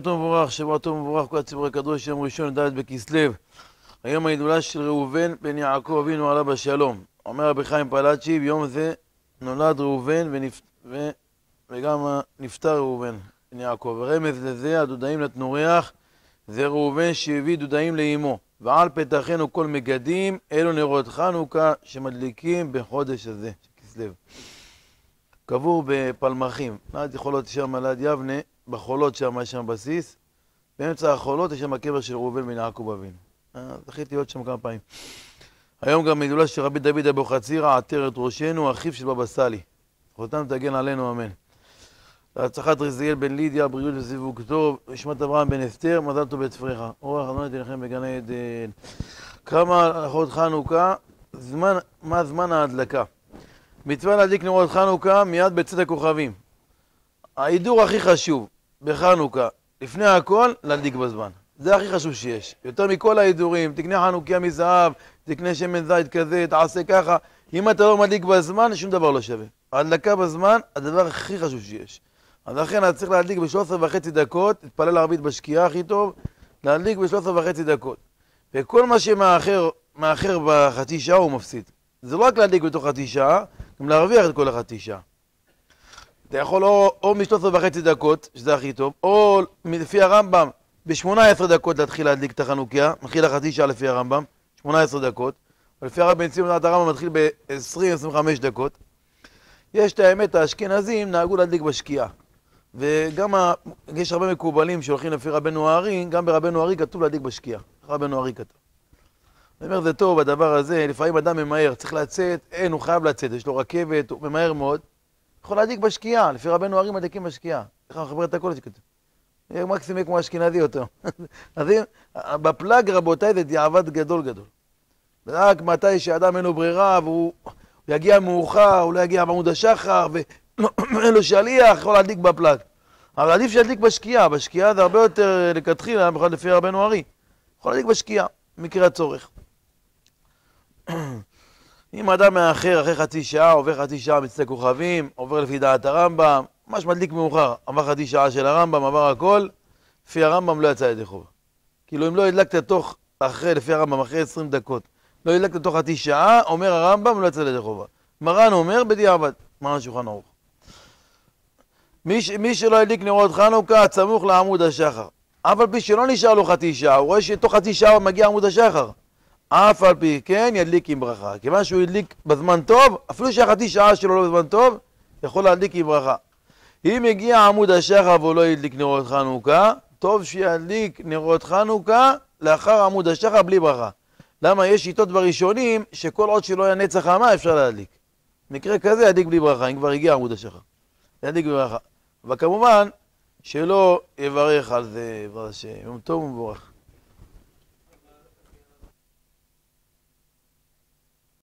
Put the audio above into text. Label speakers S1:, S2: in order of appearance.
S1: טוב ומבורך, שבוע טוב ומבורך, כל הציבור הקדוש, יום ראשון, ד' בכסלו. היום ההילולה של ראובן בן יעקב אבינו עליו השלום. אומר רבי חיים פלאצ'י, ביום זה נולד ראובן וגם נפטר ראובן בן יעקב. ורמז לזה, הדודאים נתנו ריח, זה ראובן שהביא דודאים לאמו. ועל פתחנו כל מגדים, אלו נרות חנוכה שמדליקים בחודש הזה, כסלו. קבור בפלמחים, ליד חולות שם, ליד יבנה, בחולות שם, יש שם בסיס. באמצע החולות יש שם הקבר של ראובן בן יעקב אבינו. זכיתי להיות שם כמה פעמים. היום גם ההילולה של רבי דוד אבוחצירא, עטרת ראשנו, אחיו של בבא סאלי. זכותם תגן עלינו, אמן. להצלחת רזיאל בן לידיה, בריאות וסיווג טוב, נשמת אברהם בן אסתר, מזל טוב בית פריך. אורח אדוני תנחם בגן עדן. כמה הלכות חנוכה, מה זמן ההדלקה? מצווה להדליק נרות חנוכה מיד בצאת הכוכבים. ההידור הכי חשוב בחנוכה, לפני הכל, להדליק בזמן. זה הכי חשוב שיש. יותר מכל ההידורים, תקנה חנוכיה מזהב, תקנה שמן זית כזה, תעשה ככה. אם אתה לא מדליק בזמן, שום דבר לא שווה. ההדלקה בזמן, הדבר הכי חשוב שיש. אז לכן אתה צריך להדליק ב-13.5 דקות, תתפלל ערבית בשקיעה הכי טוב, להדליק ב-13.5 דקות. וכל מה שמאחר בחצי שעה הוא מפסיד. זה לא רק להדליק בתוך חצי שעה, גם להרוויח את כל החצי שעה. אתה יכול או מ-13.5 דקות, שזה הכי טוב, או לפי הרמב"ם, ב-18 דקות להתחיל להדליק את החנוכיה, מתחיל החצי שעה לפי הרמב"ם, 18 דקות, ולפי הרב בן ציון הרמב"ם מתחיל ב-20-25 דקות. יש את האמת, האשכנזים נהגו להדליק בשקיעה. וגם יש הרבה מקובלים שהולכים לפי רבנו הארי, גם ברבנו הארי כתוב להדליק בשקיעה. רבנו הארי כתוב. אני אומר, זה טוב, הדבר הזה, לפעמים אדם ממהר, צריך לצאת, אין, הוא חייב לצאת, יש לו רכבת, הוא ממהר מאוד. יכול להדליק בשקיעה, לפי רבנו הארי מדליקים בשקיעה. איך אנחנו מחבר את הכל שכתוב. מקסימי כמו אשכנזי אותו. אז בפלאג רבותיי זה דיעבד גדול גדול. רק מתי שאדם אין לו ברירה והוא יגיע מאוחר, הוא לא יגיע בעמוד השחר ואין לו שליח, יכול להדליק בפלאג. אבל עדיף שידליק בשקיעה, בשקיעה זה הרבה יותר לכתחילה, במיוחד לפי רבנו הארי. יכול להדליק בשקיעה, במקרה הצורך. אם אדם מאחר אחרי חצי שעה, עובר חצי שעה מצד כוכבים, עובר לפי דעת הרמב"ם, ממש מדליק מאוחר, עבר חצי שעה של הרמב"ם, עבר הכל, לפי הרמב"ם לא יצא ידי חובה. כאילו אם לא הדלקת לפי הרמב"ם, אחרי 20 דקות, לא הדלקת תוך חצי שעה, אומר הרמב"ם, לא יצא ידי חובה. מרן אומר בדיעבד, מרן שולחן ערוך. מי שלא הדליק נרות חנוכה, סמוך לעמוד השחר. אף על פי שלא נשאר לו חצי שעה, הוא רואה שתוך חצי שעה מגיע עמוד השחר. אף על פי כן ידליק עם ברכה. כיוון שהוא ידליק בזמן טוב, אפילו שהחצי שעה שלו לא בזמן טוב, יכול להדליק עם ברכה. אם הגיע עמוד השחר והוא לא ידליק נרות חנוכה, טוב שידליק נרות חנוכה לאחר עמוד השחר בלי ברכה. למה? יש שיטות בראשונים שכל עוד שלא היה נצח חמה אפשר להדליק. מקרה כזה ידליק בלי ברכה, אם כבר הגיע עמוד השחר. ידליק בלי ברכה. וכמובן שלא יברך על זה, יום טוב ומבורך.